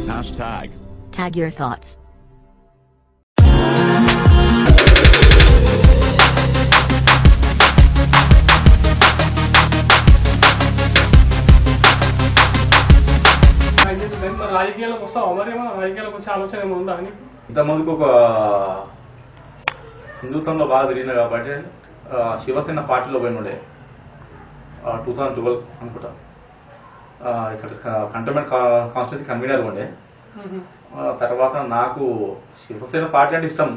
Hashtag. Tag your thoughts. మరి రాజకీయాలకు వస్తావా? మరి ఏమన్నా రాజకీయాలకు వచ్చే ఆలోచన ఏమైనా ఉందా అని? ఇంతమందికి ఒక హిందుత్వంలో బాగా తిరిగిన కాబట్టి శివసేన పార్టీలో పోయినుండే 2012 అనుకుంటా. ఇక్కడ కంటోన్మెంట్ కాన్స్టిట్యూన్సీ కన్వీనర్ ఉండే. తర్వాత నాకు శివసేన పార్టీ అంటే ఇష్టం,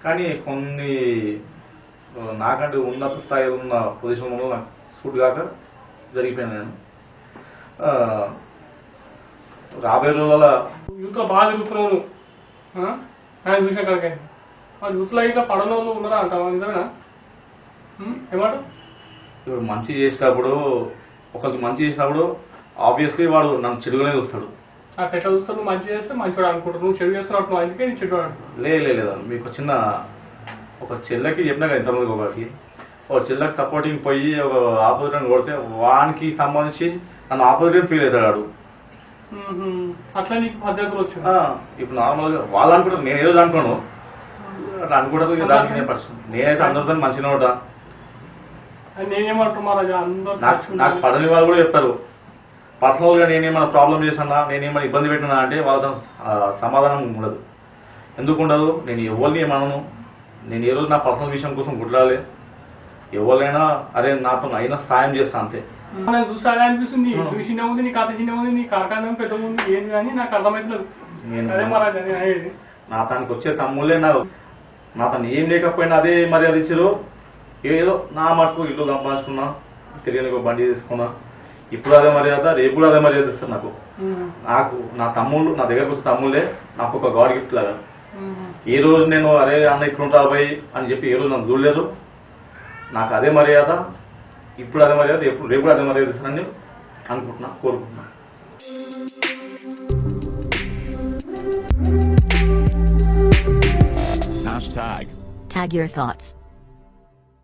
కానీ కొన్ని నాకంటే ఉన్నత స్థాయిలో ఉన్న పొజిషన్లో నాకు సూట్ కాక జరిగిపోయాను నేను. రాబోయే రోజుల యూత్లో బాగా తిరుగుతున్నావు ఆయన చూసిన కనుక మరి యూత్లో ఇట్లా పడన వాళ్ళు ఉన్నారా అంటావా? నిజమేనా? ఏమాట ఇప్పుడు మంచి చేసేటప్పుడు ఒకరికి మంచి చేసినప్పుడు ఆబ్వియస్లీ వాడు నన్ను చెడుగానే చూస్తాడు. అట్లా ఎట్లా చూస్తాడు? నువ్వు మంచి చేస్తే మంచివాడు అనుకుంటారు, నువ్వు చెడు చేస్తున్నట్టు అందుకే నేను చెడు అనుకుంటాను. లేదా మీకు ఒక చెల్లెకి చెప్పినా కదా ఇంతమందికి, ఒక చెల్లెకి సపోర్టింగ్ పోయి ఒక ఆపోజిట్ అని కొడితే వానికి సంబంధించి నన్ను ఆపోజిట్ ఫీల్ అవుతాడు. అట్లా నీకు పద్ధతులు వచ్చింది. ఇప్పుడు నార్మల్గా వాళ్ళు అనుకుంటారు, నేను ఏదో అనుకోను, అట్లా అనుకుంటారు. దానికి నేను పరిస్థితి నేనైతే అందరితో మంచిగా ఉంటా. నాకు పడని వాళ్ళు కూడా చెప్తారు పర్సనల్గా నేనేమైనా ప్రాబ్లం చేసినా, నేనేమైనా ఇబ్బంది పెట్టినా అంటే వాళ్ళతో సమాధానం ఉండదు. ఎందుకు ఉండదు? నేను ఎవరిని ఏమనను. నేను ఏ రోజు నా పర్సనల్ విషయం కోసం గుడ్లాలి. ఎవరైనా అరే నాతో అయినా సాయం చేస్తా అంతే. చూస్తే అదే అనిపిస్తుంది. నువ్వు చిన్న ఉంది, నీ కథ చిన్న ఉంది, నీ కార్ఖాన పెద్ద ఉంది, ఏంది కానీ నాకు అర్థమవుతలేదు. నా తనకు వచ్చే తమ్ముళ్ళే నా తను ఏం లేకపోయినా అదే మర్యాద ఇచ్చారు. ఏదో నా మటుకు ఇల్లు సంపాదించుకున్నా, తిరిగి ఒక బండి తీసుకున్నా, ఇప్పుడు అదే మర్యాద, రేపు కూడా అదే మర్యాద ఇస్తారు నాకు నా తమ్ముళ్ళు నా దగ్గరకు వస్తే తమ్ముళ్ళే నాకు ఒక గాడ్ గిఫ్ట్ లాగా. ఏ రోజు నేను అరే అన్న ఇట్లుంటా పోయి అని చెప్పి ఏ రోజు నన్ను చూడలేదు. నాకు అదే మర్యాద, ఇప్పుడు అదే మర్యాద, రేపు కూడా అదే మర్యాద ఇస్తానని అనుకుంటున్నా, కోరుకుంటున్నా. Hashtag. Tag your thoughts.